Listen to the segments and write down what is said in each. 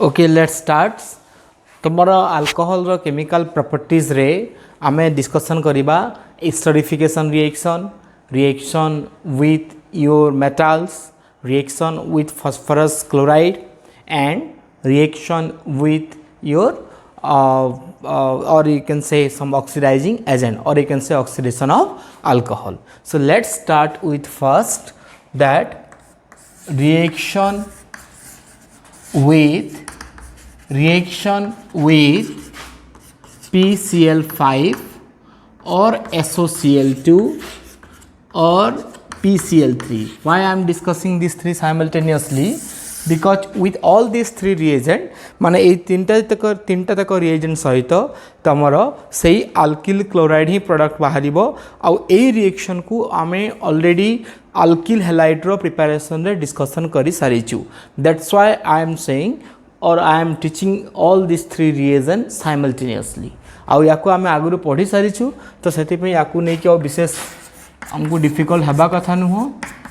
Okay let's start तुमर alcohol रो chemical properties रे आमे डिस्कशन करिबा esterification reaction with your metals reaction with phosphorus chloride and reaction with your or you can say some oxidizing agent or you can say oxidation of alcohol. So let's start with first that reaction with PCl5 or SOCl2 or PCl3. Why I am discussing these three simultaneously? Because with all these three reagent माने ये तीनटा तक reagent सहित तमर सही alkyl chloride ही product बाहरिबो आउ ए reaction को आमे ऑलरेडी alkyl halide रो preparation रे discussion करी सारिचु. That's why I am saying or I am teaching all these three reagent simultaneously. आउ याको आमे आगुरु पढ़ी सारिचु तो सेति पे याको नै कि विशेष हमको डिफिकल्ट हबा कथा नुह.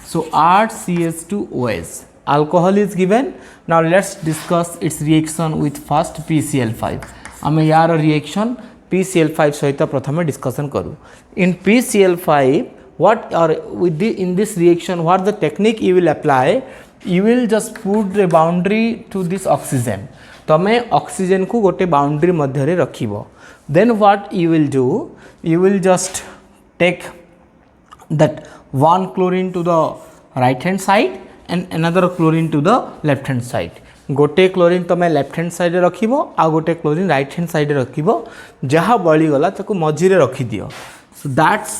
So RCH2OH alcohol is given. Now let's discuss its reaction with first PCl5. आमे यार रिएक्शन PCl5 सहित प्रथमे डिस्कशन करू. In PCl5 what or with in this reaction what the technique you will apply, you will just put a boundary to this oxygen. तमे oxygen को गोटे boundary मध्य रे रखिबो. Then what you will do, you will just take that one chlorine to the right hand side and another chlorine to the left hand side. गोटे chlorine तमे left hand side रखिबो आ गोटे chlorine right hand side रखिबो. जहाँ बळी गला ताको मझिरे रखि दियो. So that's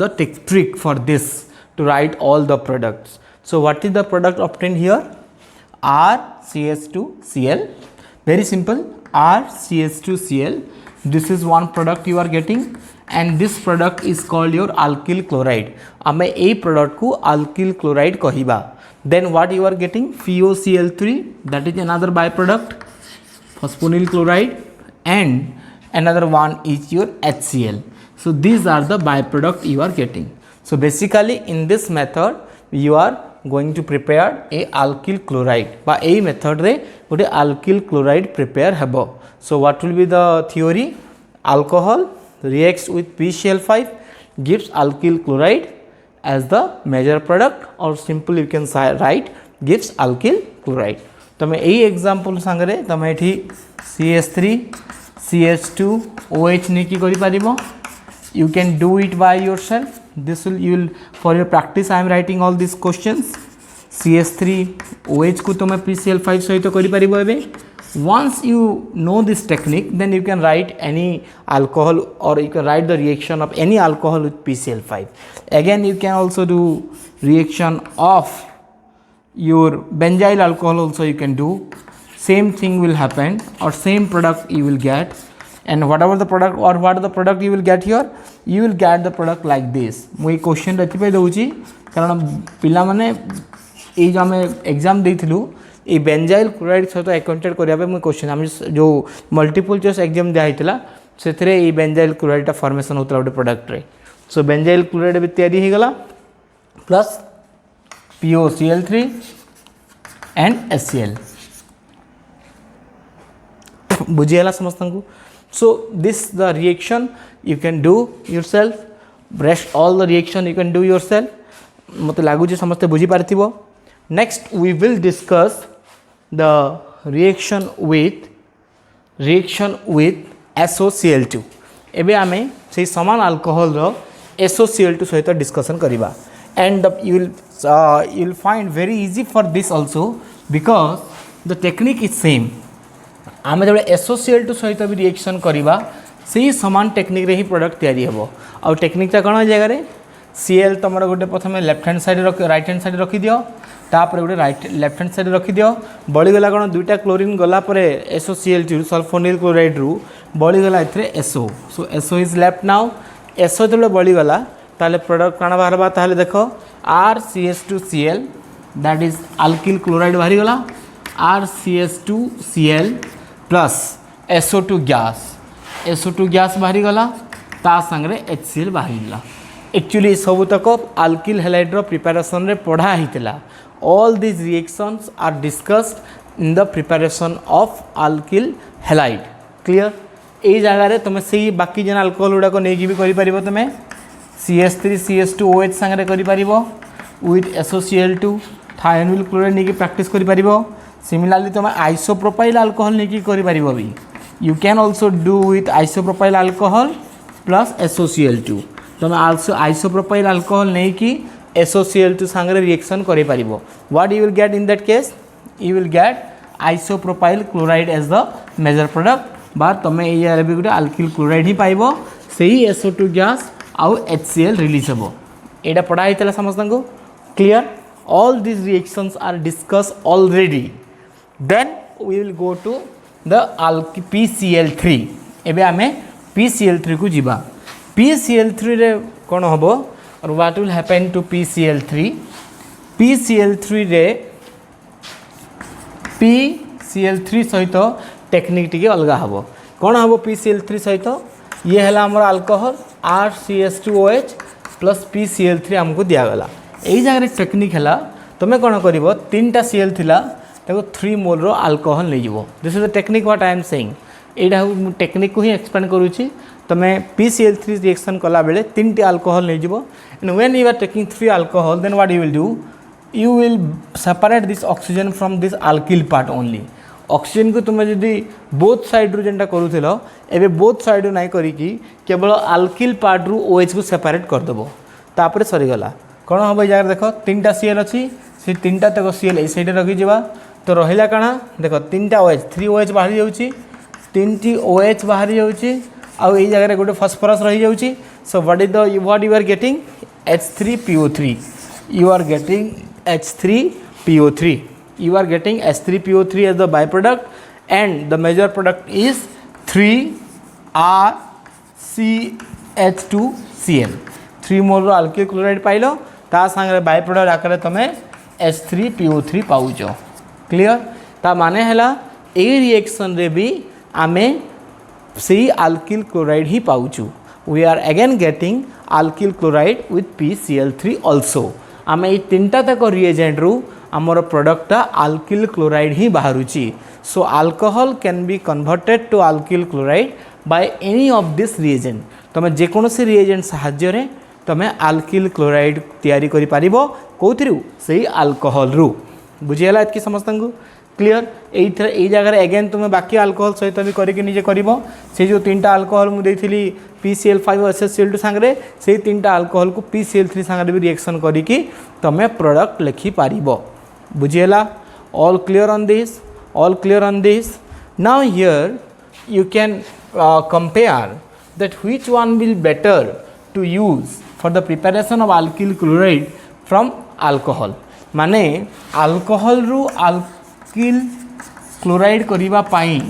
the trick for this to write all the products. So what is the product obtained here? RCH2Cl. Very simple. RCH2Cl. This is one product you are getting and this product is called your alkyl chloride. आमे ए product को alkyl chloride कहिबा. Then what you are getting? FeOCl3, that is another byproduct, phosphonyl chloride, and another one is your HCl. So these are the byproduct you are getting. So basically in this method you are going to prepare a alkyl chloride. By a method रे गोटे alkyl chloride prepare हबो. So what will be the theory? Alcohol reacts with PCl5 gives alkyl chloride as the major product or simply you can write gives alkyl chloride. तमे एई example संगरे तमे एठी CH3 CH2 OH ने की करि परिबो. You can do it by yourself. This will you will for your practice I am writing all these questions. CH3 OH को तमे PCl5 सहित करि परिबो एबे. Once you know this technique then you can write any alcohol or you can write the reaction of any alcohol with PCl5. Again you can also do reaction of your benzyl alcohol also you can do. Same thing will happen or same product you will get. And whatever the product or what the product you will get here, you will get the product like this. मुई question रखि पे दउची कारण पिला माने ए जो हमें exam देइथिलु ए benzyl chloride सहित accounted करिया पे मुई क्वेश्चन हम जो मल्टीपल चॉइस एग्जाम दिया हितला सेथरे ए बेंजाइल क्लोराइड ता फॉर्मेशन होतला गोटे प्रोडक्ट रे. सो बेंजाइल क्लोराइड भी तयारी हे गला प्लस POCl3 एंड HCl. बुझियला समस्त को. So this the reaction you can do yourself. Rest all the reaction you can do yourself. मते लागु जे समस्त बुझी पारथिबो. Next we will discuss the reaction with SOCl2. एबे आमे से समान अल्कोहल रो SOCl2 सहित डिस्कशन करिबा. And you will find very easy for this also because the technique is same. आमे जब SOCl2 सहित भी रिएक्शन करिबा से समान टेक्निक रे ही प्रोडक्ट तयारी हेबो. आ टेक्निक ता कोन जगह रे Cl तमर गोटे प्रथमे left hand side right hand side रखि दियो तापर गोटे राइट लेफ्ट हैंड साइड रखि दियो. बळी गला कोन दुईटा क्लोरीन गला परे SOCl2 सल्फोनिल क्लोराइड रु बळी गला इथरे SO. So SO is left now. SO तले बळी गला ताले प्रोडक्ट काना बाहरबा ताले देखो RCH2Cl that is alkyl chloride बाहरी गला. RCH2Cl प्लस SO2 गैस बाहरी गला ता संगरे HCl बाहरी गला. एक्चुअली सबुतक अल्किल हैलाइड प्रिपरेशन रे पढ़ा हितला all this reactions are discussed in the preparation of alkyl halide clear ए जगह तुम से बाकी जेन अल्कोहल गुड़ाक नहीं भी कर तुम CH3CH2OH सांगे कर विथ SOCl2 थायोनिल क्लोराइड नहीं प्रैक्टिस कर सिमिलरली तुम आइसोप्रोपाइल अल्कोहल नहीं कर भी you can also do with isopropyl alcohol plus SOCl2 तुम आइसोप्रोपाइल अल्कोहल नहीं कि SOCl2 सांगे रिएक्शन कर what you will get in that case you will get isopropyl chloride as the major product बा तुम ये भी गोटे अल्किल क्लोराइड ही पाइब से SO2 गैस आउ HCl रिलीज हम यहाँ पढ़ाई समस्त को clear all this reactions are discuss already then we will go to the PCl3 एबे आमे PCl3 को जीवा PCl3 रे कौन हम और what will happen to PCl3 रे PCl3 सहित टेक्निक टी अलग हम कौन हम PCl3 सहित ये है आमर अल्कोहल RCH2OH प्लस PCl3 आमको दिगला यही जगह टेक्निक है तुम कौन कर 3टा Cl थिला 3 मोल रो अल्कोहल नहीं जीवो this is the technique what I am saying यहाँ टेक्निक को ही एक्सप्लेन करुच्ची तुम PCl3 रिएक्शन कला बेले 3टी अल्कोहल नहीं जीवो and when you are taking 3 alcohol then what you will do you will separate this oxygen from this alkyl part only oxygen को तुम जदि बोथ साइड रू जेनटा करूथिलो एबे बोथ साइड रू नहीं करिकी केवल अल्किल पार्ट रू OH को सेपरेट करदेव तापर सरीगला कौन हम जगह देख 3टा Cl अच्छी से 3टा तक Cl ए साइड रखीजा तो रहा काଣା देख 3टा OH 3OH बाहरी जाऊँगी 3टी OH बाहरी जाऊँगी आउ ये जगह गोटे फॉस्फोरस रही जाऊँगी so what you are getting H3PO3 you are getting H3PO3 you are getting H3PO3 as the byproduct and the major product is 3RCH2Cl 3 mole रो अल्किल क्लोराइड पाइलो ता संगे बाय प्रोडक्ट आकर तुम H3PO3 पाउच क्लियर ता माने हैला ए reaction रे भी आमे से अल्किल क्लोराइड ही पाउचु we are again getting alkyl chloride with PCl3 also आम ये 3टा तक रिएजेंट रू आमर प्रोडक्टा अल्किल क्लोराइड ही बाहरुची so alcohol can be converted to alkyl chloride by any of this reagent तुम जेकोसी रिएजेंट साहाय्य तुम अल्किल क्लोराइड तैयारी करि पारिबो कोथिरु सेही अल्कोहल रू बुझीगला एतकी समस्त को क्लियर यही जगह अगेन तुम बाकी अल्कोहल सहित भी करके निजे करिवो से जो 3टा अल्कोहल मुझे देइथिली PCl5 और SCl2 सांगे से 3टा अल्कोहल को PCl3 सांगे भी रिएक्शन करिकी तुम प्रोडक्ट लिखि पारिबो बुझीगला all clear on this now here you can compare that which one will better to use for the preparation of alkyl chloride from alcohol माने अल्कोहल रू अल्किल क्लोराइड करिबा पाई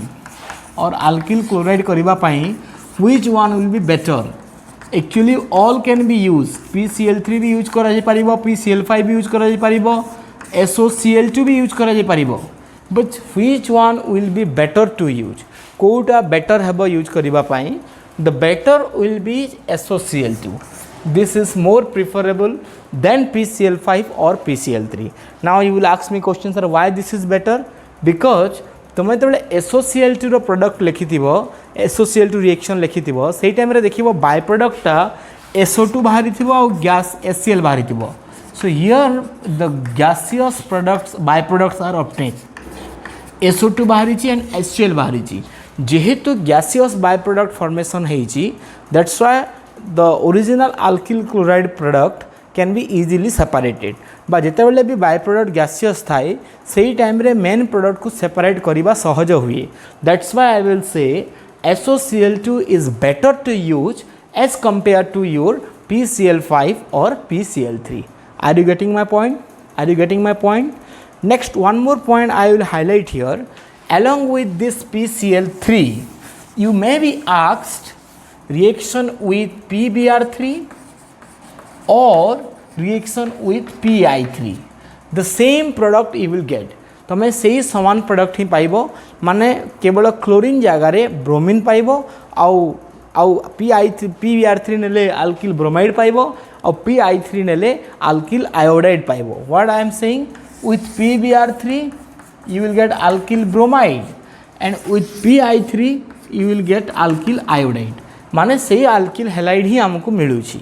और अल्किल क्लोराइड करिबा पाई which one will be better actually all can be use PCl3 भी use करा जाय परिबो PCl5 भी यूज करा जाय परिबो SOCl2 भी यूज करा जाय परिबो but which one will be better to use कोटा बेटर हेबो यूज करिबा पाई the better will be SOCl2 this is more preferable than PCl5 or PCl3 now you will ask me questions sir why this is better because तुम जो SOCl2 रो product लिखिथिबो SOCl2 reaction लिखिथिबो सेही time रे देखिबो bye प्रोडक्टटा SO2 बाहरी थिबो और gas HCl बाहरी थिबो so here the gaseous products by products are obtained SO2 बाहरी ची एंड HCl बाहरी ची जेहेतु गैसियस बाय प्रोडक्ट फॉर्मेशन हेची that's why the original alkyl chloride product can be easily separated बा जिते बेले भी बाय प्रोडक्ट गैसियस थाए सही टाइम रे मेन प्रोडक्ट को सेपरेट करबा सहज हुए that's why I will say SOCl2 is better to use as compared to your PCl5 or PCl3 are you getting my point next one more point I will highlight here along with this PCl3 you may be asked reaction with PBr3 or reaction with PI3 the same product you will get तुम से समान product ही पाइबो माने केवल chlorine जगार bromine पाइबो आउ आउ PbR3 नेले alkyl bromide पाइबो और PI3 नेले अल्किल आयोडाइड पाइबो. What I am saying, with PbR3 you will get alkyl bromide and with PI3 you will get alkyl iodide. माने से alkyl halide ही हमको मिलुची.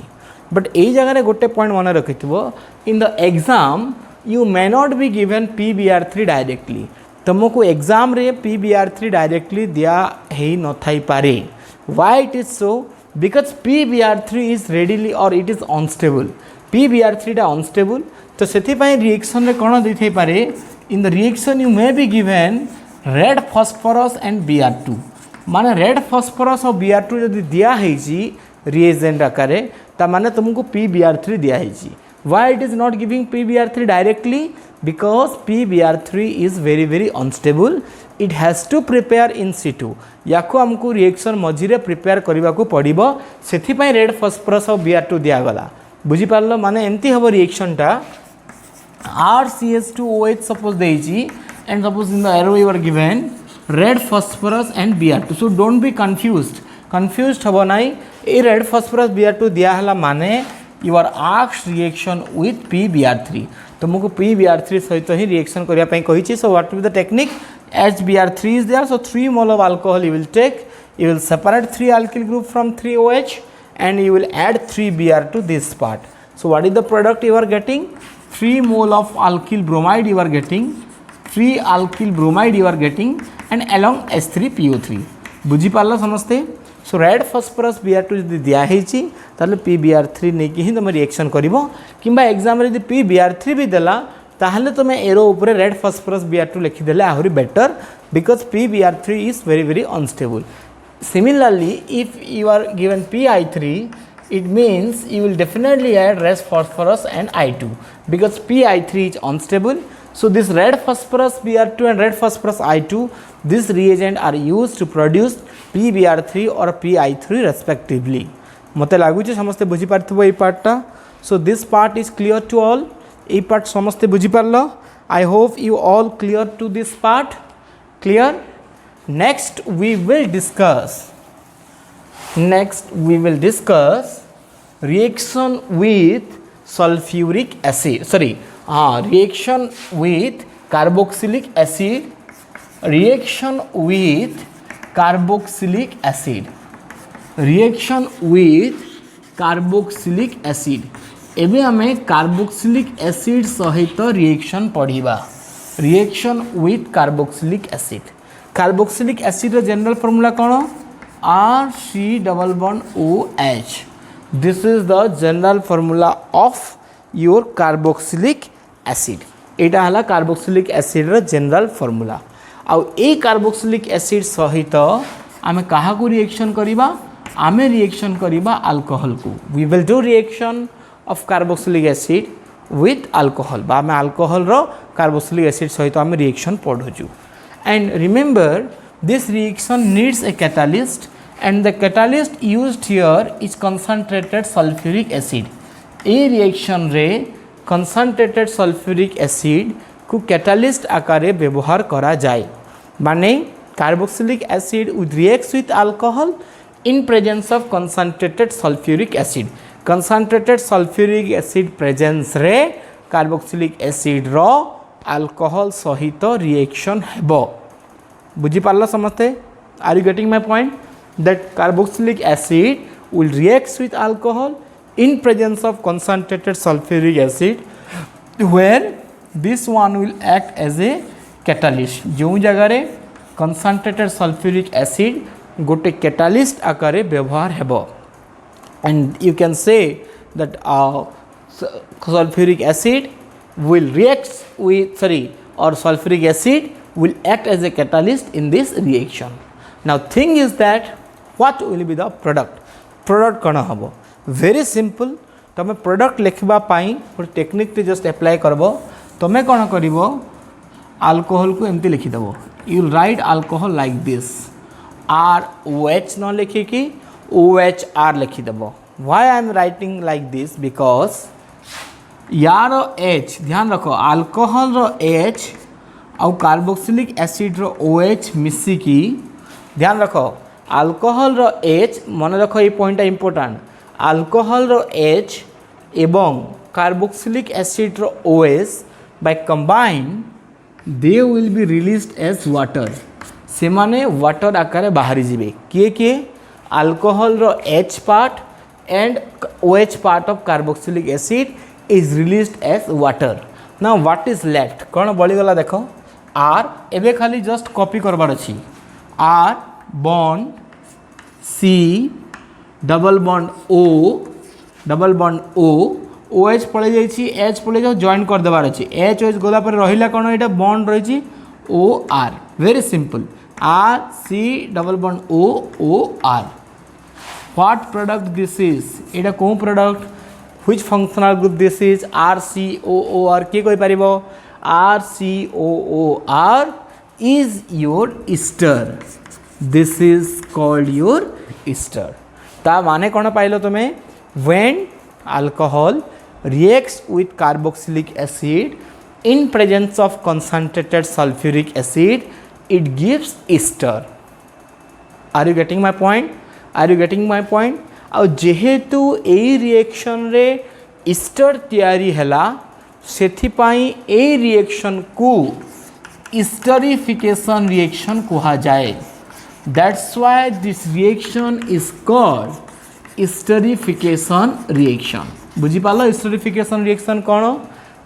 बट यही जगह गोटे पॉइंट मन रखिथिबो, in the exam you may not be given PbR3 directly. तुमको exam रे PbR3 डायरेक्टली दिया है न थाई पारे. Why it is so, because PbR3 is readily और इट इज अनस्टेबल. PbR3 टा अनस्टेबल, तो से रिएक्शन रे कौन दे थई पारे, in the reaction you may be given red phosphorus and Br2. माने रेड फॉस्फोरस और Br2 जदि दिया है रिएजेंट आकारे ता माने तुमको PbR3 दिया है. Why it is not giving PbR3 directly, because PbR3 is very very unstable. It has to prepare in situ. या आमको रिएक्शन मझीरे प्रिपेयर करने को पड़ो, से रेड फॉस्फोरस और Br2 दिगला. बुझीपार माने एमती हम रिएक्शन टा RCH2OH सपोज देजी and suppose in the arrow you are given red phosphorus and Br2. So don't be confused हम ना. ये रेड फॉस्फोरस Br2 दियाला माने you are asked reaction with PbR3. तुमको PbR3 सहित ही रिएक्शन करने कही. So what will be the technique, as Br3 is there, so 3 mole of alcohol you will take, you will separate 3 alkyl group from 3 OH and you will add 3 Br to this part. So what is the product you are getting, 3 mole of alkyl bromide you are getting, 3 alkyl bromide you are getting and along H3PO3. बुझी पारला समझते. सो red phosphorus Br2 जदि दिया है ताले PbR3 नहीं कि तुम रिएक्शन करिवो, किंबा एग्जाम रे जदि PbR3 भी देला ताहले तुम एरो ऊपर रेड फॉस्फोरस Br2 लिखिदेले आहरी better, because PbR3 is very very unstable. Similarly if you are given PI3, it means you will definitely add red phosphorus and I2 because PI3 is unstable. So this red phosphorus Br2 and red phosphorus I2, this reagent are used to produce PbR3 or PI3 respectively. मते लागु जे समस्ते बुझी पारथबो ए पार्टटा. So this part is clear to all. ए part समस्ते बुझी पारलो. I hope you all clear to this part. Clear. Next we will discuss reaction with sulfuric acid, reaction with carboxylic acid, reaction with carboxylic acid, reaction with carboxylic acid. एबे हमें carboxylic acid सहित reaction पढ़िबा. Reaction with carboxylic acid. Carboxylic acid रो general formula कौन, RC≡OH. This is the general formula of your carboxylic acid. एटा हला carboxylic acid रो general formula. आउ ए carboxylic acid सहित आमे कहा को रिएक्शन करिबा, आमे रिएक्शन करिबा अल्कोहल को. We will do reaction of carboxylic acid with alcohol, बा आमे अल्कोहल रो कार्बोक्सिलिक एसिड सहित आमे reaction पढोजु. And remember this reaction needs a catalyst and the catalyst used here is concentrated sulfuric acid. A reaction रे concentrated sulfuric acid को catalyst आकारे व्यवहार करा जाए. माने carboxylic acid would react with alcohol in presence of concentrated sulfuric acid. concentrated sulfuric acid presence रे carboxylic acid रो alcohol सहित reaction हेबो. बुझी पारला समझते. Are you getting my point? That carboxylic acid will react with alcohol in presence of concentrated sulfuric acid, where this one will act as a catalyst. जो जगह रे concentrated sulfuric acid गोटे catalyst आकारे व्यवहार हेबो. And you can say that sulfuric acid will react with or sulfuric acid will act as a catalyst in this reaction. Now thing is that what will be the product? Product कौन हबो? Very simple. तमे product लिखबा पाई और technique ते just apply करबो. तमे कौन करिवो, alcohol को एमती लिखि देबो. You will write alcohol like this. ROH न लिखि कि OHR लिखि देबो. Why I am writing like this? Because यार H ध्यान रखो, अल्कोहल रो H और कार्बोक्सिलिक एसिड रो OH मिसी की ध्यान रखो. अल्कोहल रो H मन रख ये पॉइंट इंपोर्टेंट अल्कोहल रो H एवं कार्बोक्सिलिक एसिड रो OH by combine they will be released as water से माने वाटर आकार बाहरी जीवे किए किए अल्कोहल रो H part and OH part of carboxylic acid is released as water. Now what is left कौन बड़ी गला देखो R एबे खाली जस्ट कॉपी करबार अछि R bond C double bond O OH पड़े जाइछि H पड़े जाओ जॉइन कर देबार अछि H OH गोला पर रहिला कोन एटा बॉन्ड रहिछि OR very simple R C double bond OR what product this is एटा को product which functional group this is RCOOR के कोई परिबो RCOOR is your ester this is called your ester ता माने कोन पाइलो तुमे when alcohol reacts with carboxylic acid in presence of concentrated sulfuric acid it gives ester are you getting my point आ जेहेतु ए reaction रे Easter तैयारी हैला सेथि पाई ए reaction को ईस्टरिफिकेशन रिएक्शन कहा जाए that's why this reaction is called esterification reaction बुझी पालो ईस्टरिफिकेशन रिएक्शन कौन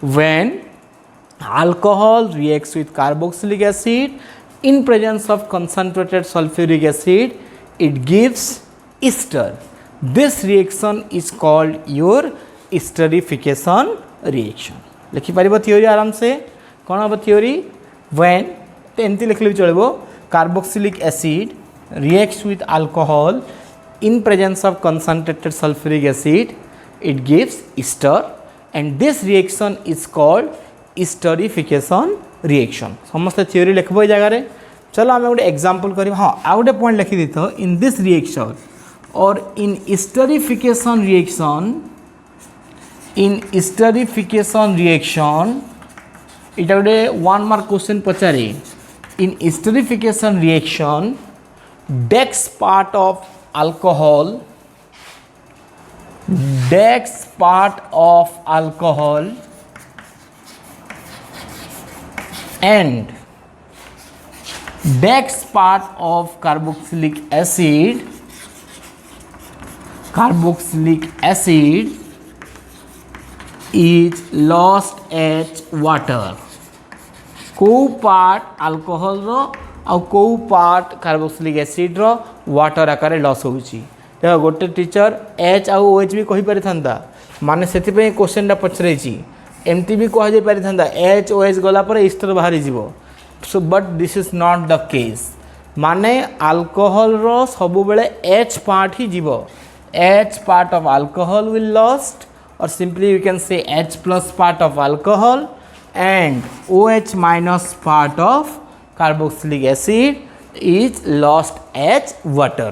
when alcohol reacts with carboxylic acid in presence of concentrated sulfuric acid it gives ester this reaction is called your esterification reaction लिखि परिबो theory आराम से कोन अब theory when एमती लिखले भी चलबो carboxylic acid reacts with alcohol in presence of concentrated sulfuric acid it gives ester and this reaction is called esterification reaction समस्त theory लिखबो जगह रे चलो आम गोटे एग्जांपल करी हाँ आ गोटे पॉइंट लिखि दी तो इन दिस रिएक्शन और इन esterification reaction इटा गोटे 1 mark question पचारे in esterification reaction dex part of alcohol and dex part of carboxylic acid is lost as water को पार्ट अल्कोहल रो आ को पार्ट कार्बोक्सिलिक एसिड रो वाटर आकार loss होउची देखो गोटे teacher H आ OH भी कहि पारि थांदा माने सेति पे क्वेश्चन टा पछरेची एमती भी कह जाई पारि थांदा H OH गला पर ईस्टर बाहरी जीवो so but this is not the case माने अल्कोहल रो सब बेले H पार्ट ही जीवो H part of alcohol will lost or simply you can say H plus part of alcohol and OH minus part of carboxylic acid is lost as water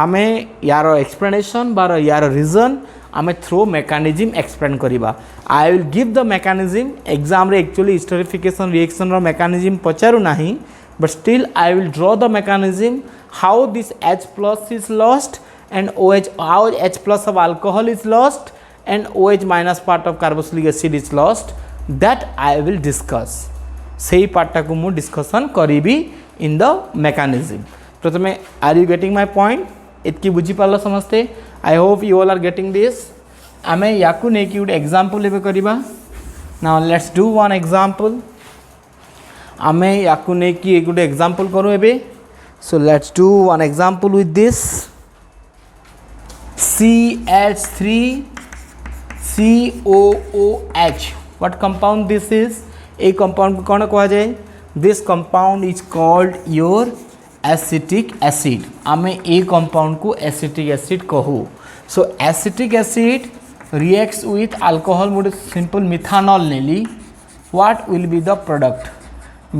आमे यारो explanation बारो यारो reason आमे through mechanism explain करिबा I will give the mechanism exam रे actually esterification reaction रो mechanism पचारु नाही but still I will draw the mechanism how this H plus is lost and OH how H plus of alcohol is lost and OH minus part of carboxylic acid is lost that I will discuss सेही पार्टा को मु discussion करीबी in the mechanism प्रथमे are you getting my point इतकी बुझी पालो समझते I hope you all are getting this आमे याकू ने कि उडे एग्जांपल लेबे करिबा now let's do one example आमे याकू ने कि एक उडे एग्जांपल करू एबे so let's do one example with this CH3 COOH what compound this is a compound को कौन कहा जाए this compound is called your acetic acid आमे a compound को acetic acid कहू so acetic acid reacts with alcohol मोटे simple methanol Nelly what will be the product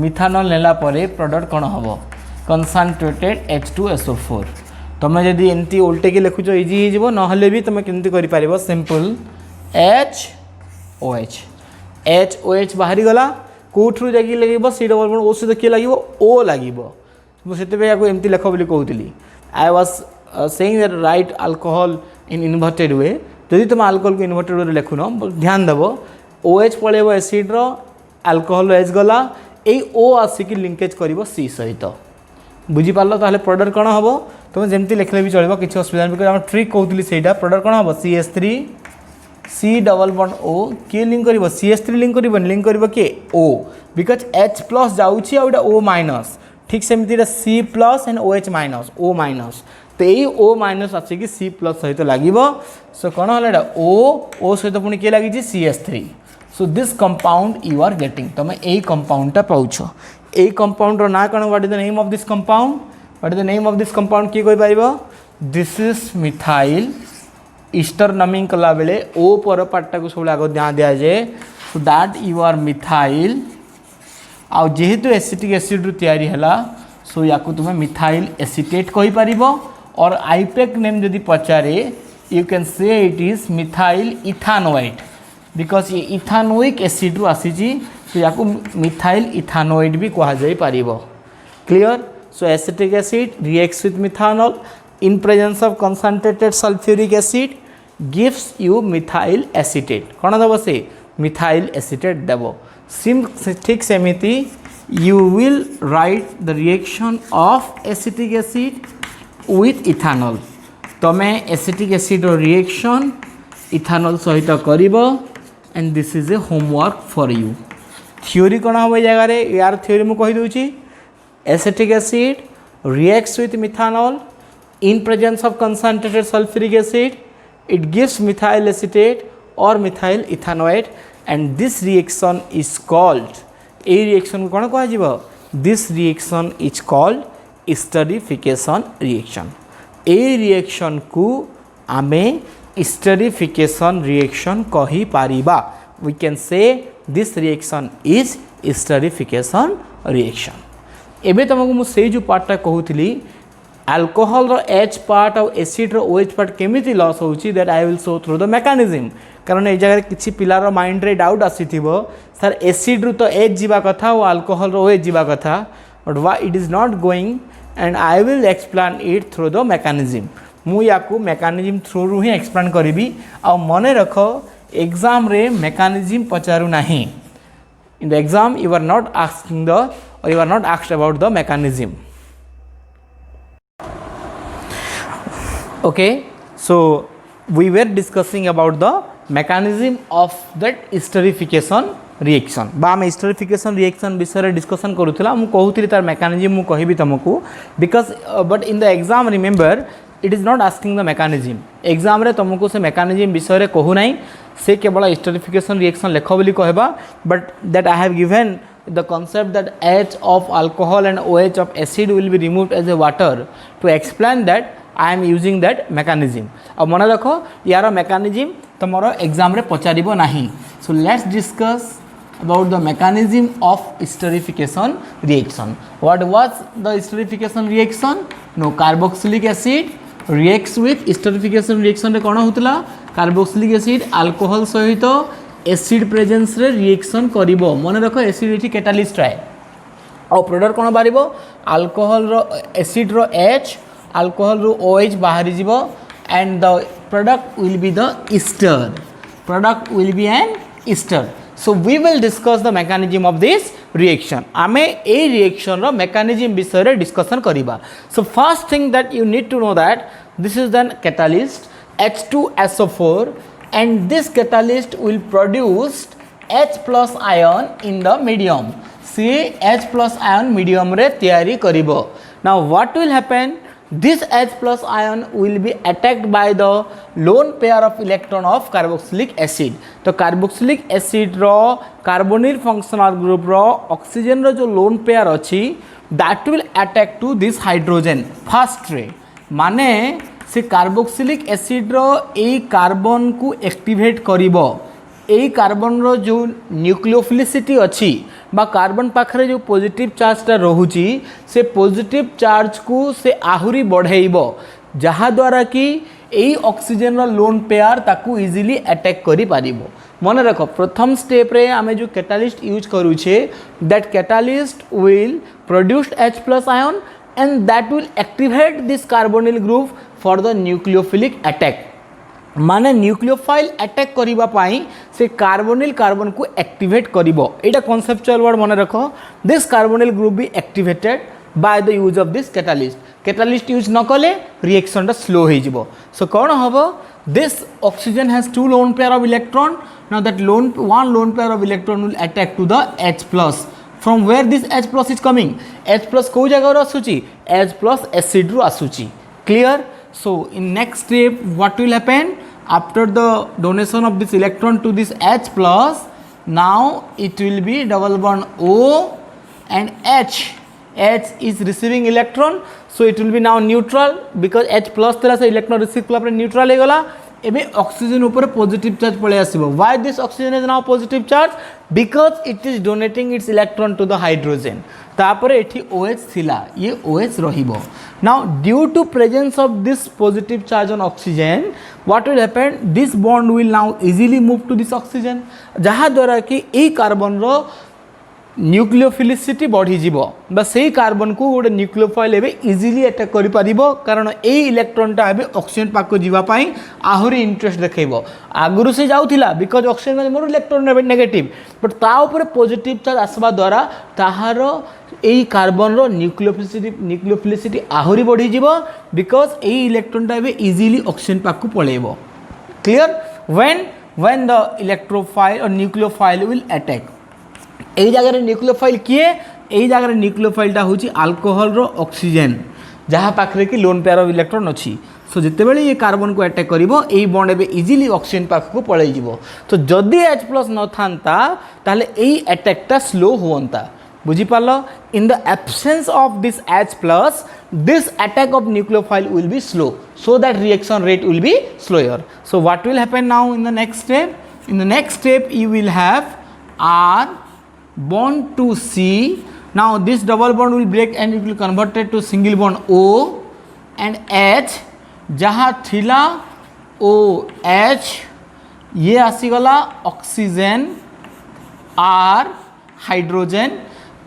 methanol नेला परे product कौन हबो concentrated H2SO4 तुम जदि एमती उल्टे की लिखुच इजी हो ना भी तुम केमती कर सिंपल HOH HOH बाहरी गला कौटू जाकि लगे C डबल बॉन्ड O सहित किए लगे O लगे मुझे या एमती लेख बोली कहूली I was saying that right alcohol in inverted way जदि तुम अल्कोहल को इनवर्टेड वे लिखुन ध्यान देव OH पलैब एसिड्र अल्कोहल एच गला ये O आसिक लिंकेज कर सी सहित बुझीपार ताहले प्रोडक्ट कौन हम तुम जमी लिखले भी चलो किसी असुविधा बिकज आम ट्रिक कहती से प्रोडक्ट कौन हम CH3 C double bond O किए लिंक कर CH3 लिंक कर लिंक कर किए O बिकज H प्लस जाऊँगी आउटा O माइनस ठीक सेमती C plus and OH minus O minus तो यही O माइनस आसिक C प्लस सहित लगे सो कौन है O सहित पुणी किए लगी CH3 so this compound you are getting तुम यही कंपाउंडटा पाउछ यही कंपाउंडर ना कौन what is the name of this compound what is the name of this compound किए कोई पारिबो this is methyl ester naming कला बेले O पर पार्टा को सब आग ध्यान दिया जाए so that you are methyl आ जेहेतु एसिटिक एसिड रु तैयारी हैला सो या तुम्हें मिथाइल एसिटेट कहि पारिबो और आईपेक नेम जदि पचारे you can say it is methyl ethanoate because ये इथानोइक एसिड रु आसी तो या मिथाइल इथानोएट भी कह जाई पारिबो clear so acetic acid reacts with methanol in presence of concentrated sulfuric acid gives you methyl acetate कौन देव से मिथाइल एसिटेट देव सिम ठीक सेमिति you will write the reaction of acetic acid with ethanol तमें acetic acid reaction ethanol सहित करिबो and this is a homework for you theory कौन हम जगह रे यार theory मु कहि दोची acetic acid reacts with methanol in presence of concentrated sulfuric acid it gives methyl acetate or methyl ethanoate and this reaction is called a reaction कौन कह जीवो this reaction is called esterification reaction a reaction को आमे esterification reaction कहि Paribas we can say this reaction is esterification reaction एबे तुमको मु से जो पार्टा कहूली अल्कोहल रो H पार्ट और एसिड रो OH पार्ट केमिति लॉस होउची that I will show through the mechanism कारण ए जगह किछि पिलार माइंड रे डाउट आसीथिबो सर एसिड रो तो H जीवा कथा और अल्कोहल रो OH जीवा कथा but why it is not going and I will explain it through the mechanism मु याकू मेकानिज्म थ्रू रु ही एक्सप्लेन करिवि आ मने रखो एग्जाम रे मेकानिज्म पचारू नाही in the exam you are not asking the or you are not asked about the mechanism okay so we were discussing about the mechanism of that esterification reaction बा हम esterification reaction विषय रे discussion करूथला मु कहूथली तार mechanism मु कहिबी तुमको because but in the exam remember it is not asking the mechanism exam रे तुमको से mechanism विषय रे कहू नाही से केवल esterification reaction लेख बोली कहबा but that I have given the concept that H of alcohol and OH of acid will be removed as a water to explain that I am using that mechanism अब मन रखो यार mechanism तुमरो exam रे पचारिबो नाही so let's discuss about the mechanism of esterification reaction what was the esterification reaction no carboxylic acid reacts with esterification reaction रे कोन होतला carboxylic acid alcohol सहित acid presence रे रिएक्शन करिवो मन रखो एसिड एठी कैटालिस्ट है और प्रोडक्ट कोन बारिवो अल्कोहल रो एसिड रो H अल्कोहल रो OH बाहरी जीवो and the product will be the ester product will be an ester so we will discuss the mechanism of this reaction आमे ए रिएक्शन रो मेकानिज्म विषय रे डिस्कशन करिबा so first thing that you need to know that this is then catalyst H2SO4 and this catalyst will produce H plus ion in the medium से H plus ion medium रे तैयारी करिबो now what will happen this H plus ion will be attacked by the lone pair of electron of carboxylic acid तो carboxylic acid रो carbonyl functional group रो oxygen रो जो lone pair अछि that will attack to this hydrogen first रे माने से carboxylic acid रो ए carbon को activate करिवो ए carbon रो जो nucleophilicity अछि बा कार्बन पाखरे जो पॉजिटिव चार्ज ता रहुची से पॉजिटिव चार्ज को से आहुरी बढ़ाइबो जहा द्वारा कि ए ऑक्सीजन रो लोन पेयर ताकू इजीली अटैक करि पारिबो मन रखो प्रथम स्टेप रे आमे जो कैटालिस्ट यूज करू छे that catalyst will produce H+ ion and that will activate this carbonyl group for the nucleophilic attack. माने न्यूक्लियोफाइल अटैक करिबा पाई से कार्बोनिल कार्बन को एक्टिवेट करिबो एटा कॉन्सेप्चुअल वर्ड मन रखो. This carbonyl group be activated by the use of this catalyst. Catalyst use न कले reaction टा स्लो हो जिवो. सो कोन हबो this oxygen has two lone pair of electron. Now that one lone pair of electron will attack to the H plus. From where this H plus is coming? H plus को जगह आसुची H plus acid रू आसुची. Clear? So in next step what will happen after the donation of this electron to this H plus? Now it will be double bond O and H. H is receiving electron, so it will be now neutral because H plus तेरा से electron receive कला पर neutral है गला. एबे oxygen ऊपर positive charge पड़े आसीबो. Why this oxygen is now positive charge? Because it is donating its electron to the hydrogen. तापर एठी OH थिला, ये OH रहिबो. Now due to presence of this positive charge on oxygen what will happen, this bond will now easily move to this oxygen, जहाँ द्वारा कि ए carbon रो nucleophilicity बढ़ी जीवो बा से कार्बन को गोटे न्यूक्लियोफाइल एबे इजीली अटैक करि परिबो. कारण ए इलेक्ट्रॉनटा एबे ऑक्सीजन पाको जीवा पाई आहुरी इंटरेस्ट देखैबो. आगुरु से जाउथिला बिकॉज ऑक्सीजन में मोर इलेक्ट्रॉन एबे नेगेटिव, बट ता ऊपर पॉजिटिव चार्ज आसबा द्वारा ताहार ए कार्बन रो न्यूक्लियोफिलिसिटी आहुरी बढ़ी जीवो बिकॉज ए इलेक्ट्रॉनटा एबे इजीली ऑक्सीजन पाको पळेबो. Clear? when the electrophile or nucleophile will attack. এই জায়গায় নিউক্লিওফাইল কিए এই জায়গায় নিউক্লিওফাইলটা হচ্ছে আলকোহল रो ऑक्सीजन जहाँ पाखे कि लोन पेयर ऑफ इलेक्ट्रॉन अच्छी. सो जितेबाला ये कार्बन को अटैक करिवो एई बॉन्ड एबे इजीली ऑक्सीजन पाखक पळेई जिवो. तो जदि H प्लस न थांता ताले एई अटैकटा स्लो होंता. बुझी पालो? In the absence of this H plus this attack of nucleophile will be slow, so that reaction rate will be slower. So what will happen now in the next step? In the next step you will have R bond to C. Now this double bond will break and it will converted to single bond O and H. जहाँ थिला OH ये आसीगला oxygen R hydrogen.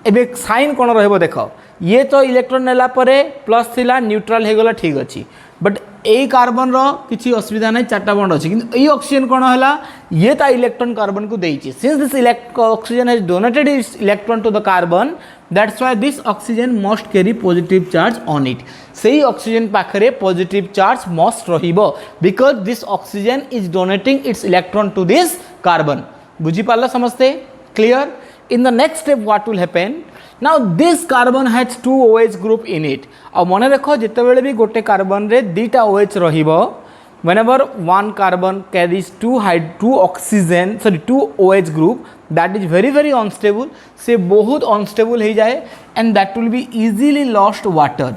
एबे sign कौन रहबो देखो, ये तो electron नेला परे प्लस थिला न्यूट्रल हो गला ठीक अच्छी, बट ए कार्बन रो किसी असुविधा नहीं, चार्टा बॉन्ड अच्छी. किंतु ये ऑक्सीजन कौन है ये ता इलेक्ट्रॉन कार्बन को देइछि. Since this oxygen has donated its electron to the carbon, that's why this oxygen must carry positive charge on it. सेही ऑक्सीजन पाखरे पॉजिटिव चार्ज मस्ट रहिबो because this oxygen is donating its electron to this carbon. बुझी पाला समझते? Clear? In the next step what will happen? Now this carbon has two OH group in it. और मन रख जितेबाला भी गोटे कार्बन रे दीटा OH रहिबो, whenever one carbon carries two oxygen sorry two OH group, that is very unstable. से बहुत unstable हो जाए and that will be easily lost water.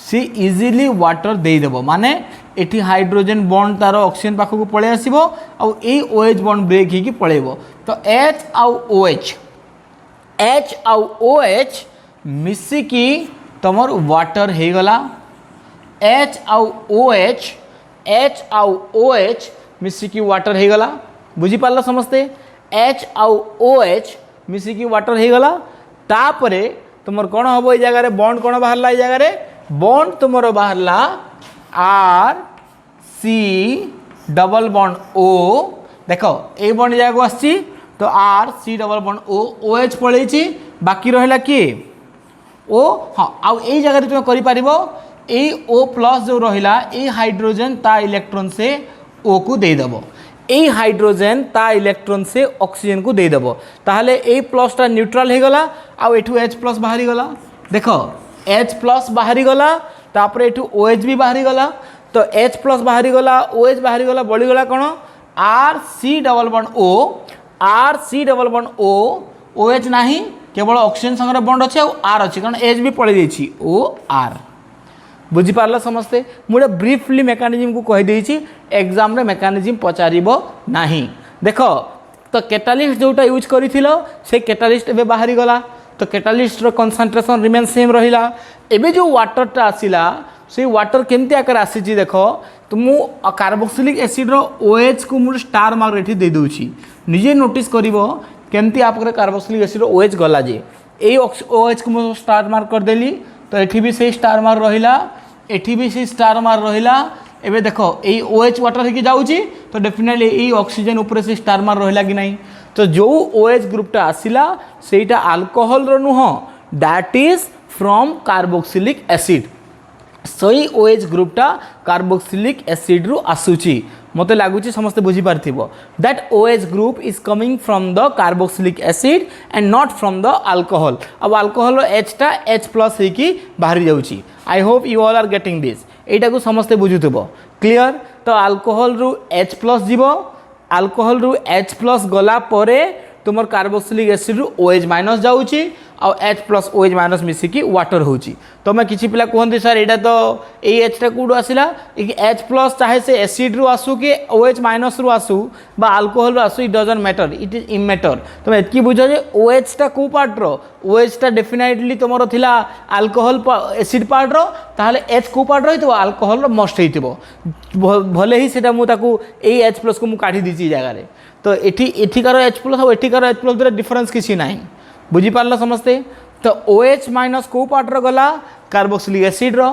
से इजिली वाटर देदेव माने एटी हाइड्रोजन बॉन्ड तार ऑक्सीजन पाखक पलि आसो आउ OH बॉन्ड ब्रेक होगी पलैब. तो H आउ OH मिसिकी तमर वाटर हो गला. H आउ OH मिसिकी वाटर हो गला. बुझी पारल समस्ते? H आउ OH मिसिकी वाटर हो गला. तापरे तुमर कौन हम ये जगह बॉन्ड कौन बाहर ये जगह बॉन्ड तुमर बाहर R C double bond O. देख ये बॉन्ड जगह आसी तो R C double bond O OH पलैची बाकी रहा किए O. हाँ आउ ये जगह तुम कर O प्लस जो रहा ये हाइड्रोजन ता इलेक्ट्रॉन से O को देदेव. ये हाइड्रोजन ता इलेक्ट्रॉन से ऑक्सीजन को देदेव. ताहले ए प्लसटा न्यूट्रल हो गला आउ एठू H प्लस बाहरी गला. देख H प्लस बाहरी गला तापर एठू OH भी बाहरी गला. तो H प्लस बाहरी गला OH बाहरी गला बढ़ीगला कौन R C double bond O. R C double bond O OH नहीं केवल ऑक्सीजन संगे बॉन्ड अच्छे R अच्छी कारण H भी पड़े जाइए OR. बुझीपार समस्ते? मुझे ब्रीफली मेकानिज्म को कहीदे एग्जाम रे मेकानिज्म पचारिबो नाही. देख तो कैटालिस्ट जोटा यूज करिथिलो से कैटालिस्ट एबे बाहरी गला. तो कैटालिस्ट रो कंसंट्रेशन रिमेन सेम रहिला. एबे जो वाटरटा आसिला से वाटर केमती आकर आसी देख तो मु कार्बोक्सिलिक एसिड रो OH को मुझे स्टार मार्क एठी दे दूची. निजे नोटिस करिवो केमती आप कार्बोक्सिलिक एसिड रो OH गला जे ए OH को मुझे स्टार मार्क कर देली तो एठी भी से स्टार मार्क रहिला एठी भी से स्टार मार्क रहिला एबे देखो एई OH वाटर होके जाउची तो डेफिनेटली एई ऑक्सीजन ऊपर से स्टार मार्क रहिला कि नहीं तो जो OH ग्रुपटा आसिला सेटा अल्कोहल रो नुह that is from carboxylic acid सही OH ग्रुपटा कार्बोक्सिलिक एसिड रु आसुची मते लागुची समस्त बुझी पारथिबो that OH group is coming from the carboxylic acid and not from the alcohol अब अल्कोहल रो H टा H+ हेकी बाहरी जाउची I hope you all are getting this एटा को समस्त बुझुथिबो क्लियर तो अल्कोहल रु H+ जीवो अल्कोहल रु H+ गला परे तुमर कार्बोक्सिलिक एसिड रु OH- जाउची और H+ OH- मिसिकी वाटर होची तो मैं किछि पिला कहंती सर एटा तो ए H टा कोडो आसिला H+ चाहे से एसिड रु आसु कि OH- रु आसु बा अल्कोहल रु आसु it doesn't matter it is immaterial तुम एतकी बुझो जे OH टा को पार्ट रो OH टा डेफिनेटली तुमरो थिला अल्कोहल एसिड पार्ट रो ताहले H को पार्ट रहितो अल्कोहल रो मस्ट हेतिबो भले ही सेटा मु ताकू ए H+ को मु काढी दिची जगह रे तो एठिकार H+ और एठिकार H+ बिरा डिफरेंस किछि नाही बुझी पारल समस्ते तो OH- को पार्ट रो गला कार्बोक्सिलिक एसिड रो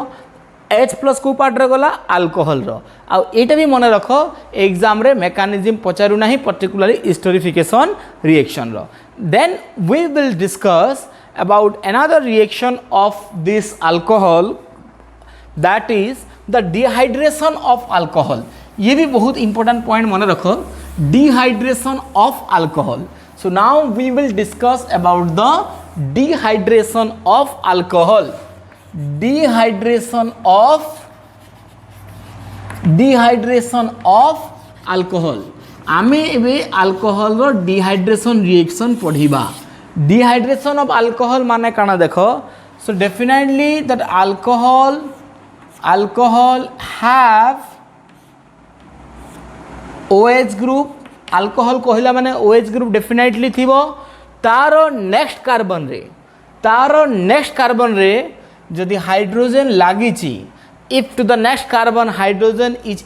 H+ को पार्ट रो गला अल्कोहल रो आ एटा भी मन रख एग्जाम रे मेकानिज्म पचारू नाही पर्टिकुलरली हिस्टोरिफिकेशन रिएक्शन रो then we will discuss about another reaction of this alcohol that is the dehydration of alcohol ये भी बहुत इंपॉर्टेंट पॉइंट मन रखो dehydration of alcohol so now we will discuss about the dehydration of alcohol dehydration of alcohol आमे एबे alcohol रो dehydration reaction पढ़िबा dehydration of alcohol माने काना देखो so definitely that alcohol have OH group alcohol कहला माने OH ग्रुप डेफिनेटली थिबो तारो नेक्स्ट कार्बन रे जदि हाइड्रोजन लागिची if to the next carbon hydrogen is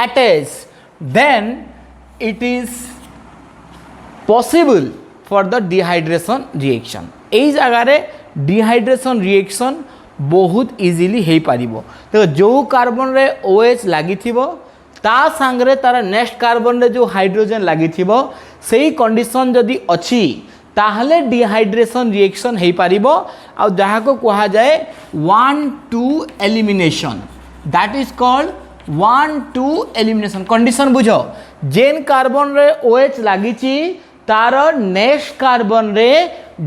attached then it is possible for the dehydration reaction एई जगह रे डिहाइड्रेशन रिएक्शन बहुत इजीली हो पारिबो देखो जो कार्बन रे OH लगी ता सांगरे तार नेक्स्ट कार्बन रे जो हाइड्रोजन लगी सेही कंडीशन जदि अच्छी ताहले डिहाइड्रेशन रिएक्शन हो पारिबो आ जहा को कहा जाए 1-2 elimination that is called 1-2 elimination condition बुझो जेन कार्बन रे OH लगी तार नेक्स्ट कार्बन रे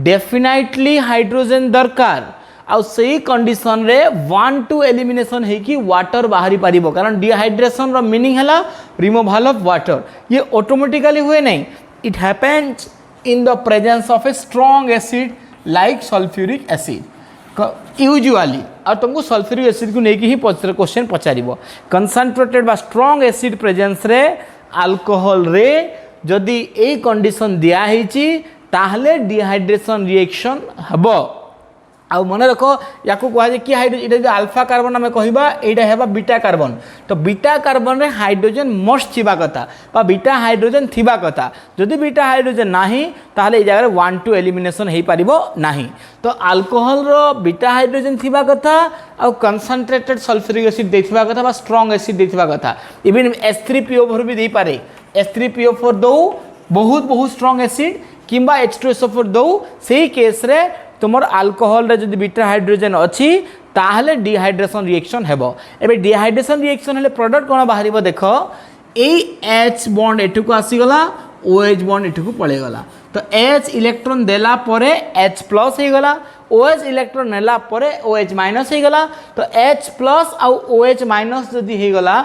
डेफिनेटली हाइड्रोजन दरकार आउ सही कंडीशन रे 1-2 एलिमिनेशन है कि वाटर बाहरी पारिबो कारण डिहाइड्रेशन रो मीनिंग हैला रिमूवल ऑफ वाटर ये ऑटोमेटिकली हुए नहीं it happens in the presence of a strong acid like sulphuric acid usually और तुमको सल्फ्यूरिक एसिड को लेकिन ही क्वेश्चन पचारिबो कंसंट्रेटेड बा स्ट्रॉन्ग एसिड प्रेजेंस रे अल्कोहल रे जदि ए कंडीशन दिया हिची ताहले डिहाइड्रेशन रिएक्शन हबो आ मन रख या कहुए कि हाइड्रोजन जो अल्फा कार्बन आम कहवा यहाँ है बीटा कार्बन तो बीटा कार्बन रे हाइड्रोजन मस्ट थिबा कथा बा बीटा हाइड्रोजन थिबा कथा जदि बीटा हाइड्रोजन नाही ताहले ए जगह 1-2 एलिमिनेशन हो पारिबो नाही तो अल्कोहल रो बीटा हाइड्रोजन थिबा कथा आ कंसंट्रेटेड सल्फ्यूरिक एसिड देथिबा कथा बा स्ट्रॉन्ग एसिड देथिबा कथा इवन H3PO4 भी दे पारे H3PO4 दो बहुत स्ट्रॉन्ग एसिड किंबा H2SO4 दो सही केस रे तुमर अल्कोहल रे जदि बीटा हाइड्रोजन अच्छी ताहले डिहाइड्रेशन रिएक्शन हेबो एबे डिहाइड्रेशन रिएक्शन हेले प्रोडक्ट कोन बाहरिबो देखो ए H बॉन्ड एठु को आसी गला OH बॉन्ड एठु को पळे गला तो H इलेक्ट्रॉन देला परे H+ हे गला OH इलेक्ट्रॉन नेला परे OH- हे गला तो H+ आ OH- जदि हे गला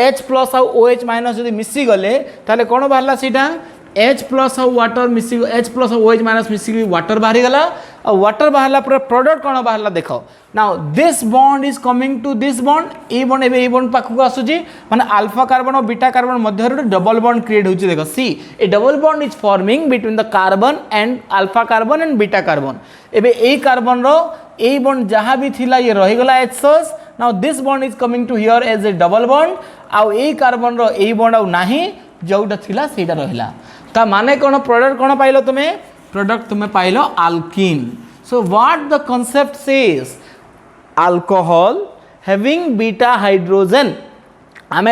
H+ आ OH- जदि मिसी गले ताले कोन बाहरला सीटा H+ और वाटर मिसी H+ और OH- मिसी वाटर बाहरी गला और वाटर बाहरला पर प्रोडक्ट कौन बाहरला देखो now this bond is coming to this bond ए बॉन्ड ए बॉन्ड पाखक आसुची माने अल्फा कार्बन और बीटा कार्बन मध्य डबल बॉन्ड क्रिएट होची देखो see a double bond is forming between the carbon and alpha carbon and beta carbon एबे ए कार्बन रो ए बॉन्ड जहां भी थिला ये रहि गला H+. Now this bond is coming to here as a double bond आ ए कार्बन रो ए बॉन्ड आ नाही जोटा थिला सेटा रहिला ता माने कोन प्रोडक्ट कोन पाइलो तुमे प्रोडक्ट तुम्हें पाइल alkene. So what the concept says, alcohol having beta hydrogen, आम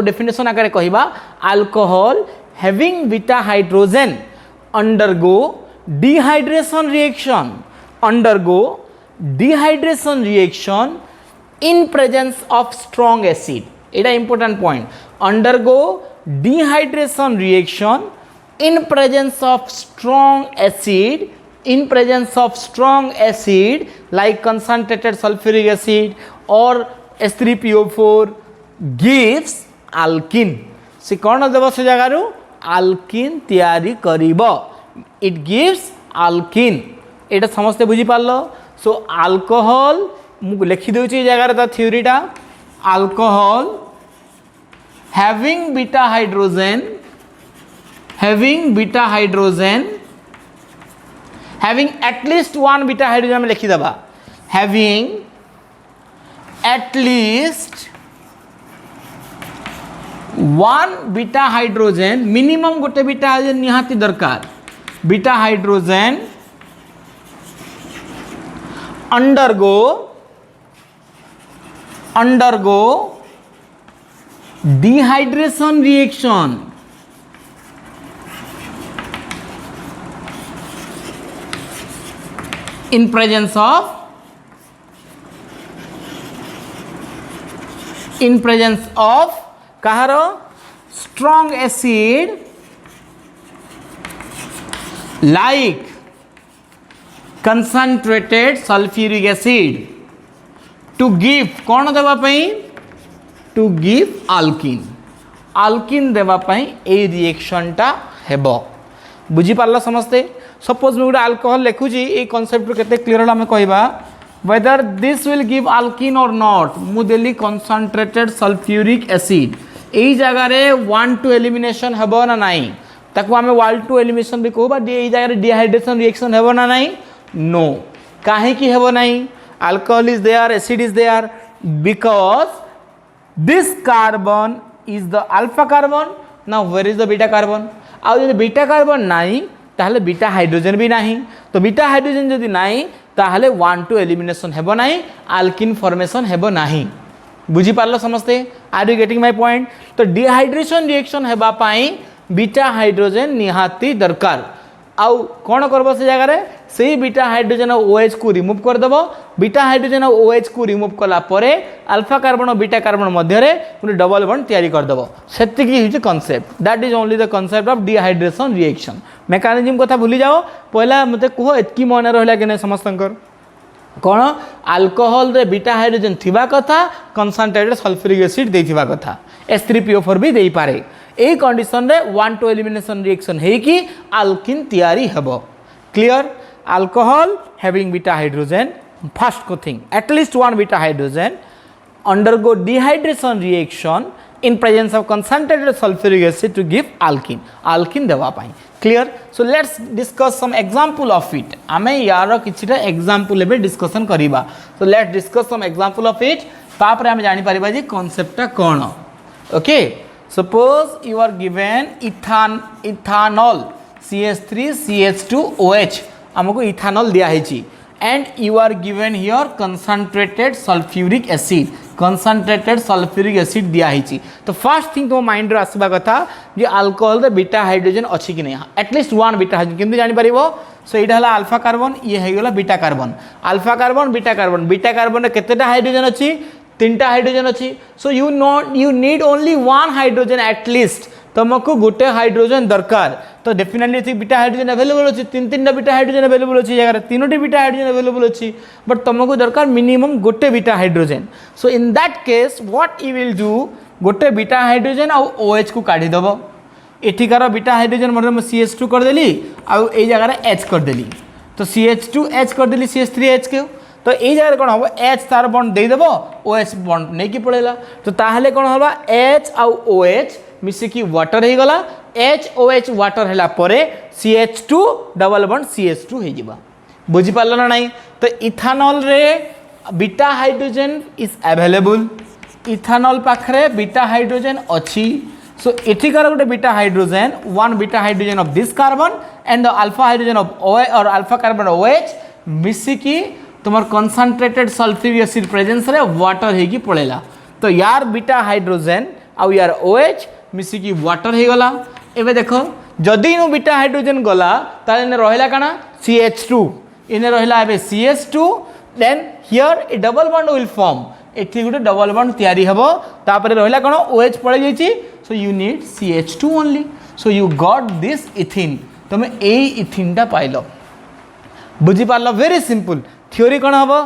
डेफिनेशन आकार कहवा alcohol having beta hydrogen undergo dehydration reaction in presence of strong acid. এটা important point. Undergo dehydration reaction in presence of strong acid like concentrated sulfuric acid or H3PO4 gives alkene. से कौन देव से जगार alkene तैयारी करिब. It gives alkene. एटा समस्ते बुझी पारलो. सो alcohol मुझे लिखि दूसरी जगार ता थ्योरीटा, alcohol having beta hydrogen having at least one beta hydrogen में लिखिदेबा, having at least one beta hydrogen, minimum गोटे बीटा हाइड्रोजन निहाती दरकार. Beta hydrogen undergo dehydration reaction in presence of कहार strong acid like concentrated sulfuric acid to give कौन देवाई, to give alkene देवाई ए रिएक्शनटा हेब. बुझीपार समस्ते. सपोज मुझे गोटे अल्कोहल लिखुची, ये कॉन्सेप्ट केते क्लियर आम कहवा whether this will give alkene और नॉट. मुझे कंसंट्रेटेड सल्फ्यूरिक एसिड यही जगार 1-2 एलिमिनेशन हेब ना नाई, ताकू आम 1-2 एलिमिनेशन भी कहूँ. ये जगह डिहाइड्रेशन रिएक्शन हेब ना नाई, नो. कहीं हेब नाई, alcohol is there, acid is there, because this carbon is the alpha carbon. Now where is the beta carbon? आउ जब बीटा कार्बन नहीं ताहले बीटा हाइड्रोजन भी नहीं. तो बीटा हाइड्रोजन जदि नहीं ताहले 1-2 एलिमिनेशन हेबो नहीं, अल्किन फॉर्मेशन हेबो नहीं. बुझी पारलो समस्ते. Are you getting my point. तो डिहाइड्रेशन रिएक्शन हेबा पाई बीटा हाइड्रोजन निहाती दरकार. आउ कौन करब से जगह से बीटा हाइड्रोजन OH को रिमूव करदेव. बीटा हाइड्रोजन OH को रिमूव कलापर अल्फा कार्बन और बीटा कार्बन मध्य गोटे डबल बॉन्ड तैयारी करदेव. से concept, that is only the concept of dehydration reaction. Mechanism कथा भूली जाओ. पहला मते कह एतकी मन रहा कि समस्त कौन अल्कोहल रे बीटा हाइड्रोजन थिबा कथा, कंसंट्रेटेड सल्फ्यूरिक एसिड देथिबा कथा, H3PO4 भी देई पारे. ए कंडीशन रे 1-2 एलिमिनेशन रिएक्शन है कि अल्किन तैयारी हेबो. Clear. Alcohol having beta hydrogen, first को thing at least one beta hydrogen undergo dehydration reaction in presence of concentrated sulphuric acid to give alkene देवा पाई. Clear. So let's discuss some example of it. आमे यार किछिटा example एबे discussion करिबा. So let's discuss some example of it. तापर आमे जानि परिबा जे कांसेप्टटा कोन. Okay. Suppose you are given ethanol CH3CH2OH आमको इथानॉल दिया है and you are given here concentrated sulfuric acid दिया है. तो फर्स्ट थिंग तो माइंड रे आसबा कथा जे अल्कोहल रे बीटा हाइड्रोजन अछि कि नहीं, एटलीस्ट वन बीटा हाइड्रोजन केमति जानि परिबो. सो एटा हला अल्फा कार्बन, ये हे गेला beta carbon. Alpha carbon beta carbon रे केतेटा हाइड्रोजन अछि, 3टा हाइड्रोजन अच्छी. सो you need only one hydrogen at least. तुमको गोटे हाइड्रोजन दरकार. तो डेफिनेटली बीटा हाइड्रोजन अवेलेबल अच्छी, 3-3टा बीटा हाइड्रोजन अवेलेबल अच्छी जगह 3टी बीटा हाइड्रोजन अवेलेबल अच्छी, बट तुमको दरकार मिनिमम गोटे beta hydrogen. So in that case what you will do, गोटे बीटा हाइड्रोजन आउ OH को काढ़ीदेव. एठिकार बीटा हाइड्रोजन मतलब CH2 करदेली आउ ए जगह H करदेली. तो CH2H करदेली CH3H के. तो ये जगह कौन हम H तार बॉन्ड देदेव, OH बॉन्ड नहीं कि पड़ेगा. तो ताहले कौन हम H आउ OH मिसिकी वाटर हो गला. HOH वाटर है CH2 डबल बॉन्ड CH2 हो जावा. बुझी पारल ना नहीं. तो इथानॉल रे beta hydrogen is available. Ethanol पाखरे बीटा हाइड्रोजन अच्छी. So एथिकार गोटे beta hydrogen, one beta hydrogen of this carbon and the alpha hydrogen of OH or alpha carbon of OH मिसिकी तुम concentrated sulfuric acid presence रे water हेगी पड़ेला। तो यार beta hydrogen आउ यार OH मिसिकी water हे गला। एबे देखो जदि नु बीटा हाइड्रोजन गला ताले ने रहिला काना CH2 इने रहिला एबे CH2 then here a double bond will form एठी गोटे डबल बॉन्ड तैयारी हबो तापर रहिला कोन OH पड़े जाईची so you need CH2 only so you got this ethene तुम ए इथिनटा पाइलो बुझी पारलो वेरी सिंपल थ्योरी कोन हबो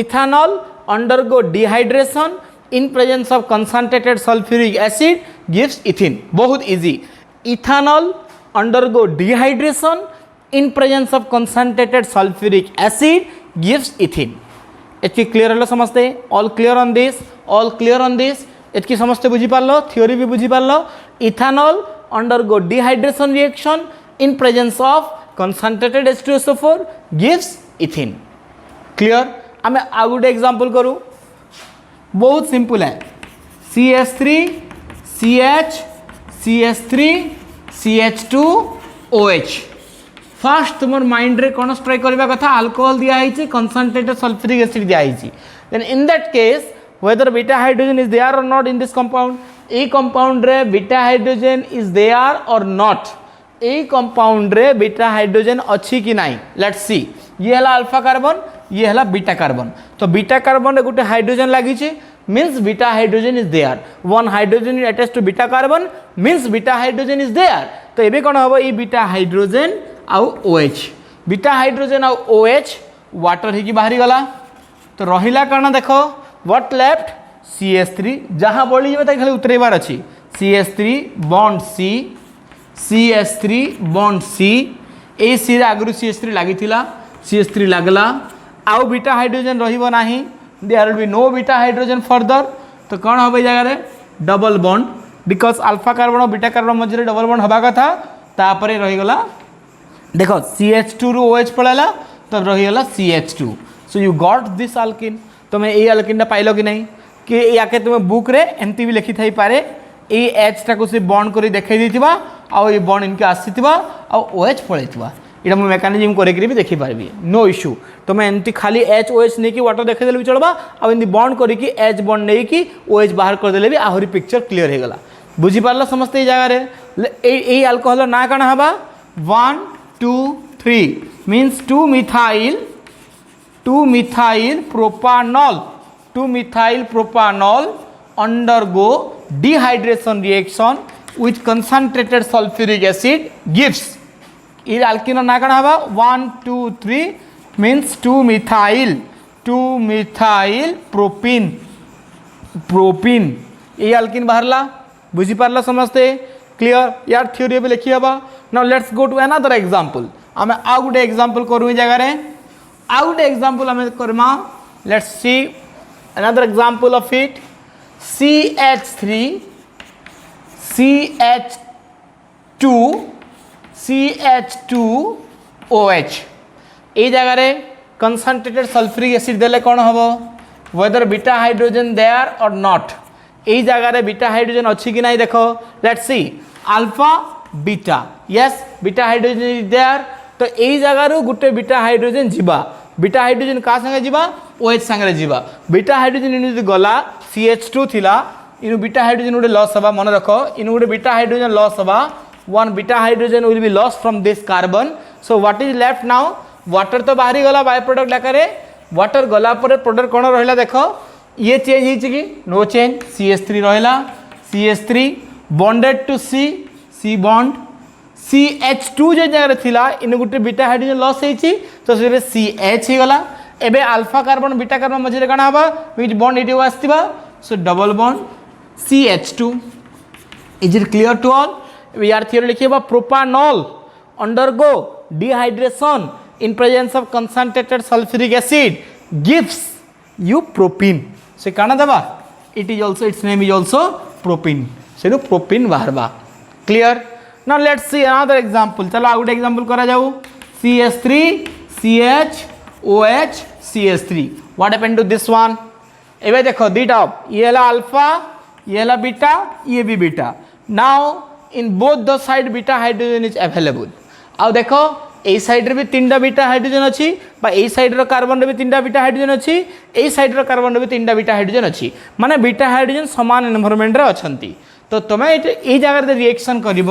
ethanol undergo dehydration in presence of concentrated sulphuric acid gives ethene बहुत easy ethanol undergo dehydration in presence of concentrated sulphuric acid gives ethene एतकी क्लियर हलो समझते ऑल क्लियर ऑन दिस एतकी समझते बुझी पारलो थ्योरी भी बुझी पारलो ethanol undergo dehydration reaction in presence of concentrated H2SO4 gives इथिन clear आमे आ गुटे एग्जांपल करू बहुत सिंपल है CH3 CH CH3 CH2 OH fast तुम माइंड रे कौन स्ट्राइक करबा कथा अल्कोहल दिया है कंसंट्रेटेड सल्फ्यूरिक एसिड दिया है then in that case whether beta hydrogen is there or not in this compound A compound रे beta hydrogen is there or not a compound रे बीटा हाइड्रोजन अच्छी कि नहीं लेट्स सी ये हला alpha carbon ये हला बीटा कार्बन तो बीटा कार्बन रे गुटे हाइड्रोजन लागि छे means beta hydrogen is there one hydrogen is attached to beta carbon means beta hydrogen is there तो एबे कोन हबो ई बीटा हाइड्रोजन आउ OH बीटा हाइड्रोजन आउ OH वाटर ही की बाहरी गला तो रहिला कण देखो व्हाट लेफ्ट CH3 जहां बोली जेबे त खाली उतरेबार अछि CH3 bond C CH3 bond C ए सी रे आगरु CH3 लागिथिला CH3 लागला आउ बीटा हाइड्रोजन रहिबो नाही there will be no beta hydrogen further तो कौन हम जगह double bond because alpha carbon और बीटा कार्बन मझे डबल बॉन्ड हवा कथा तापरे रहीगला देखो CH2 रु OH पड़ेला तब रहीगला CH2 so you got this alkene तुम ये अल्किन पाइल कि नहीं कि याके तुम बुक रे एमती भी लिखि थाई पारे ए एच टाको से बॉन्ड करी देखाई देथिबा आ ये बॉन्ड इनके आसीथिबा आ OH पळेथिबा इटा मु मेकानिज्म करे भी देखि पारबी नो इश्यू तुम एमती खाली एच OH नहीं कि वाटर देखे देले भी चलबा आ एमती बॉन्ड करी कि एच बॉन्ड नहीं कि OH बाहर कर देले भी आहुरी पिक्चर क्लियर हे गला बुझी पारला समस्त ए जगह रे ए अल्कोहल ना काना हबा 1 2 3 मींस 2 methyl propanol undergo dehydration reaction with concentrated sulfuric acid gives ये अल्किन ना कण हवा 1 2 3 मींस 2 methyl propene ये अल्किन बाहरला बुझी पारला समझते क्लियर यार थ्योरी भी लिखी हवा now let's go to another example आमे आ गुटे एग्जांपल करू ई जगह रे आ गुटे एग्जांपल आमे Karma let's see another example of it CH2OH ये जगह रे कंसंट्रेटेड सल्फ्यूरिक एसिड देले कौन हबो whether beta hydrogen there or not ये जगह रे बीटा हाइड्रोजन अच्छी कि नहीं देखो let's see alpha beta yes beta hydrogen is there तो ये जगह रो गुटे बीटा हाइड्रोजन जीवा बीटा हाइड्रोजन का संगे जीवा OH संगे जीवा बीटा हाइड्रोजन इन जदि गला CH2 थिला इन बीटा हाइड्रोजन गुटे लॉस हबा मन रखो इन गुटे बीटा हाइड्रोजन लॉस हबा one beta hydrogen will be lost from this carbon so what is left now water तो बाहरी गला बाय प्रोडक्ट आकारे वाटर गला पर प्रोडक्ट कोन रहिला देखो ये चेंज हिच कि नो चेंज CH3 रहिला CH3 bonded to C bond CH2 जे जगह थिला इन गुटे बीटा हाइड्रोजन लॉस हेची तो से CH ही गला एबे अल्फा कार्बन बीटा कार्बन मझे काना हबा विच बॉन्ड इट आस्तिबा so double bond CH2 is it clear to all यार थ्योरी लिखिए propanol undergo dehydration in presence of concentrated sulphuric acid gives you propene से काना दबा it is also its name is also propene सेनु propene बाहरबा clear now let's see another example चलो आ गुटे एग्जांपल करा जाऊ CH3 CHOH CH3 what happened to this one एबे देखो दीटा ये हला अल्फा ये हला बीटा ये भी beta now in both the side beta hydrogen is available आउ देख ए साइड रे भी 3टा बीटा हाइड्रोजन अच्छी ए साइड रो कार्बन रे भी 3टा बीटा हाइड्रोजन अच्छी ए साइड रो कार्बन रे भी 3टा बीटा हाइड्रोजन अच्छी माने बीटा हाइड्रोजन समान एनवायरनमेंट रे अछंती तो तुम ये जगह रिएक्शन कर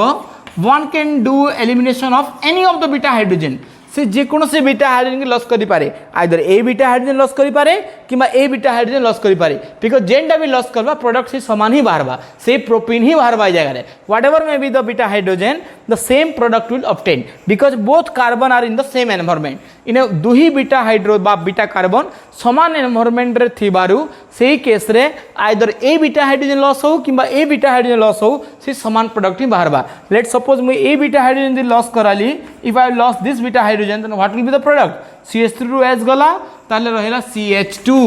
one can do elimination of any of the beta hydrogen से जेकोसी बीटा हाइड्रोजन की लॉस करि पारे आइदर ए बीटा हाइड्रोजन लॉस करि पारे किंबा ए बीटा हाइड्रोजन लॉस करि पारे बिकॉज जेनटा भी लॉस करबा प्रोडक्ट से समान ही बाहरबा से प्रोपीन ही बाहरबा ए जगह whatever may be the beta hydrogen the same product will obtain because both carbon are in the same environment in दुही बीटा हाइड्रो बा बीटा कार्बन समान एनवायरनमेंट रे थिबारु सेही केस रे आइदर ए बीटा हाइड्रोजन लॉस हो किंबा ए बीटा हाइड्रोजन लॉस हो से समान प्रोडक्ट ही बाहरबा लेट सपोज मैं ए बीटा हाइड्रोजन दि लॉस कराली if I loss this beta hydrogen then what will be the product CH3 रू H गला ताले रहिला CH2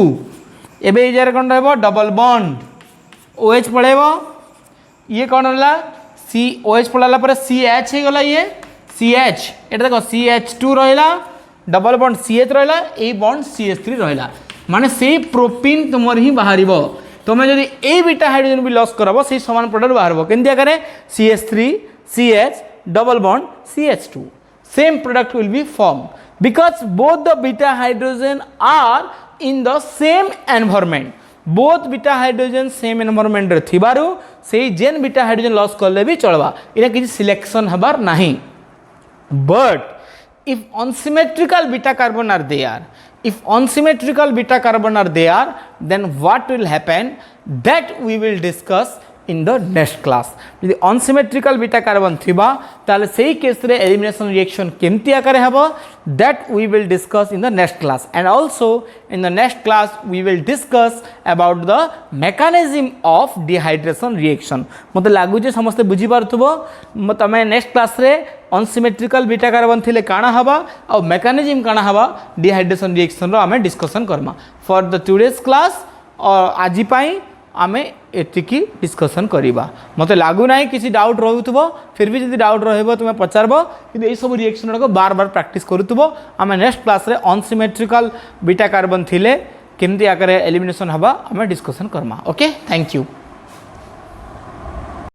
एबे ए जरे कोन रहबो डबल बॉन्ड OH पळेबो ये कोन रहला OH पळाला पर CH हे गला ये CH एटा देखो CH2 रहिला डबल बॉन्ड CH रहिला ए बॉन्ड CH3 रहिला माने से प्रोपीन तुमर ही बाहरिबो तुम जदि ए बीटा हाइड्रोजन भी लॉस करबो से समान प्रोडक्ट बाहरबो केनदिया करे CH3 CH double bond CH2 same product will be formed because both the beta hydrogen are in the same environment both beta hydrogen same environment रे थिबारु से जेन बीटा हाइड्रोजन लॉस करले भी चलबा इना किसी सिलेक्शन हबार नहीं but if unsymmetrical beta carbon are there if unsymmetrical beta carbon are there then what will happen that we will discuss in the next class यदि unsymmetrical beta carbon थिबा ताले सेही केस रे elimination reaction केमती आकारे हबो that we will discuss in the next class and also in the next class we will discuss about the mechanism of dehydration reaction मते लागु जे समस्त बुझी पारथबो तमे नेक्स्ट क्लास रे unsymmetrical beta carbon थिले काना हबा और mechanism काना हबा dehydration reaction रो हमें discussion Karma for the today's class और आजि पाई आमे एतिकी डिस्कशन करिबा मते लागु नाही किसी डाउट रहउतबो फिर भी जदि डाउट रहबो तुमे पचारबो कि ए सब रिएक्शन को बार बार प्रैक्टिस करूतबो आमे नेक्स्ट क्लास रे अनसिमेट्रिकल बीटा कार्बन थिले केमती आकारे एलिमिनेशन हबा आमे discussion Karma okay thank you.